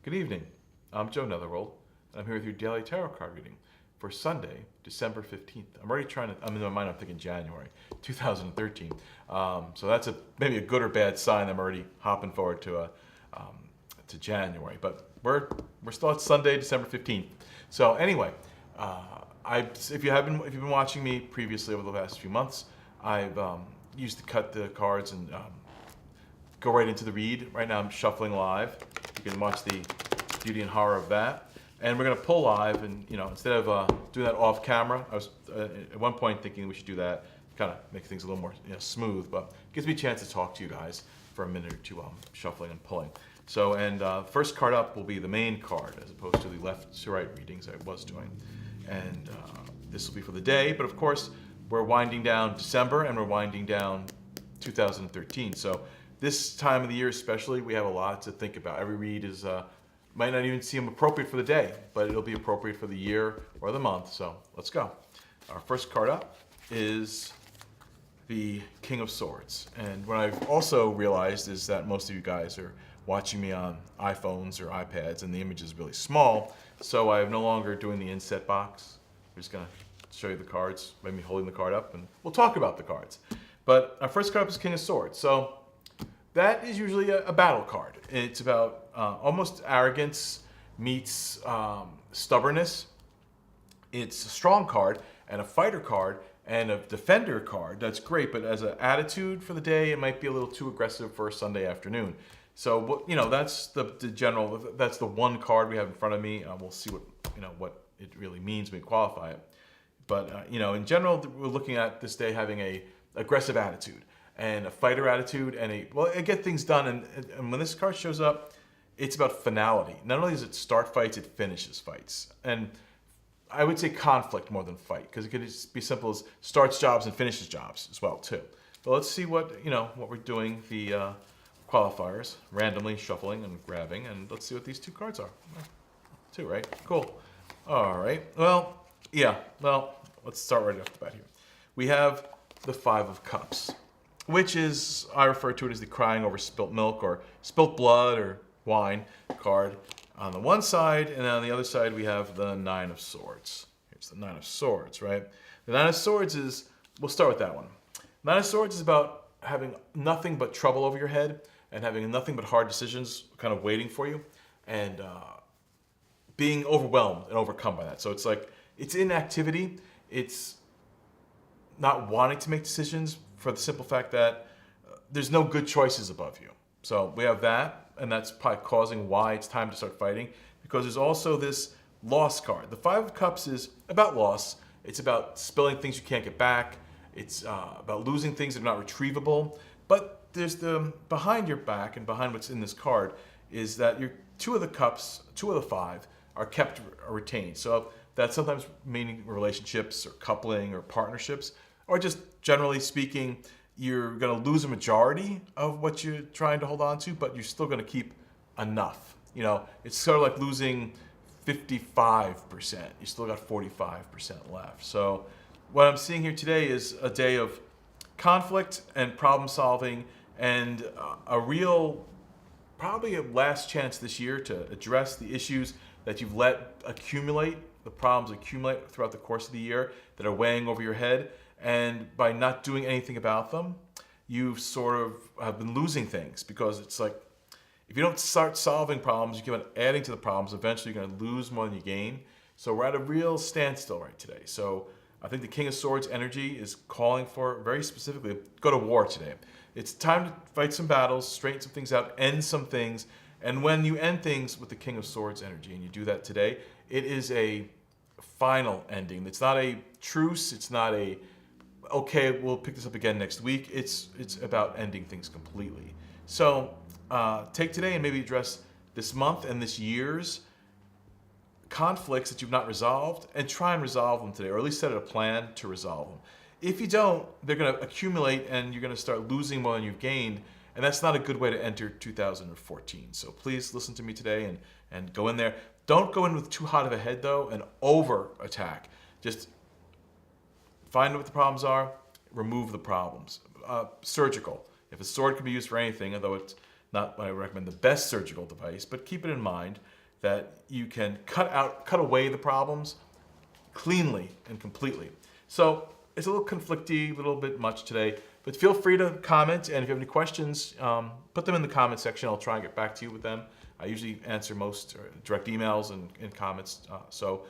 Good evening. I'm Joe Netherworld, and I'm here with your daily tarot card reading for Sunday, December 15th. I'm in my mind, I'm thinking January 2013. So that's maybe a good or bad sign. I'm already hopping forward to January, but we're still at Sunday, December 15th. So anyway, if you've been watching me previously over the last few months, I've used to cut the cards and go right into the read. Right now I'm shuffling live. You can watch the beauty and horror of that. And we're gonna pull live, and instead of doing that off camera, I was at one point thinking we should do that, kind of make things a little more smooth, but it gives me a chance to talk to you guys for a minute or two shuffling and pulling. So, first card up will be the main card, as opposed to the left to right readings I was doing. And this will be for the day, but of course, we're winding down December and we're winding down 2013. So this time of the year especially, we have a lot to think about. Every read might not even seem appropriate for the day, but it'll be appropriate for the year or the month. So let's go. Our first card up is the King of Swords. And what I've also realized is that most of you guys are watching me on iPhones or iPads, and the image is really small. So I'm no longer doing the inset box. I'm just gonna show you the cards, maybe holding the card up, and we'll talk about the cards. But our first card up is King of Swords. So that is usually a battle card. It's about almost arrogance meets stubbornness. It's a strong card and a fighter card and a defender card. That's great, but as an attitude for the day, it might be a little too aggressive for a Sunday afternoon. So that's the general. That's the one card we have in front of me. We'll see what it really means when we qualify it. But in general, we're looking at this day having a aggressive attitude and a fighter attitude and it get things done. And when this card shows up, it's about finality. Not only does it start fights, it finishes fights. And I would say conflict more than fight, because it could just be simple as starts jobs and finishes jobs as well too. But let's see what we're doing, the qualifiers, randomly shuffling and grabbing, and let's see what these two cards are. Two, right? Cool. All right. Well, let's start right off the bat here. We have the Five of Cups, which is, I refer to it as the crying over spilt milk or spilt blood or wine card on the one side, and then on the other side we have the Nine of Swords. Here's the Nine of Swords, right? The Nine of Swords we'll start with that one. Nine of Swords is about having nothing but trouble over your head and having nothing but hard decisions kind of waiting for you, and being overwhelmed and overcome by that. So it's like, it's inactivity, it's not wanting to make decisions for the simple fact that there's no good choices above you. So we have that, and that's probably causing why it's time to start fighting, because there's also this loss card. The Five of Cups is about loss. It's about spilling things you can't get back. It's about losing things that are not retrievable. But there's behind your back and behind what's in this card is that your two of the cups, two of the five, are kept or retained. So that's sometimes meaning relationships or coupling or partnerships, or just generally speaking, you're going to lose a majority of what you're trying to hold on to, but you're still going to keep enough. It's sort of like losing 55%. You still got 45% left. So what I'm seeing here today is a day of conflict and problem solving, and probably a last chance this year to address the issues that you've let accumulate, the problems accumulate throughout the course of the year that are weighing over your head. And by not doing anything about them, you sort of have been losing things, because it's like, if you don't start solving problems, you keep on adding to the problems, eventually you're going to lose more than you gain. So we're at a real standstill right today. So I think the King of Swords energy is calling for, very specifically, go to war today. It's time to fight some battles, straighten some things out, end some things. And when you end things with the King of Swords energy, and you do that today, it is a final ending. It's not a truce. It's not a, okay, we'll pick this up again next week. It's about ending things completely. So take today and maybe address this month and this year's conflicts that you've not resolved, and try and resolve them today, or at least set a plan to resolve them. If you don't, they're going to accumulate and you're going to start losing more than you've gained, and that's not a good way to enter 2014. So please listen to me today and go in there. Don't go in with too hot of a head though and over attack. Just find what the problems are, remove the problems. Surgical. If a sword can be used for anything, although it's not I recommend the best surgical device, but keep it in mind that you can cut away the problems cleanly and completely. So it's a little conflicty, a little bit much today, but feel free to comment, and if you have any questions, put them in the comment section. I'll try and get back to you with them. I usually answer most direct emails and comments. So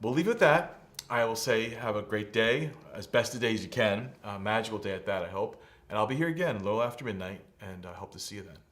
we'll leave it at that. I will say have a great day, as best a day as you can. Magical day at that, I hope. And I'll be here again a little after midnight, and I hope to see you then.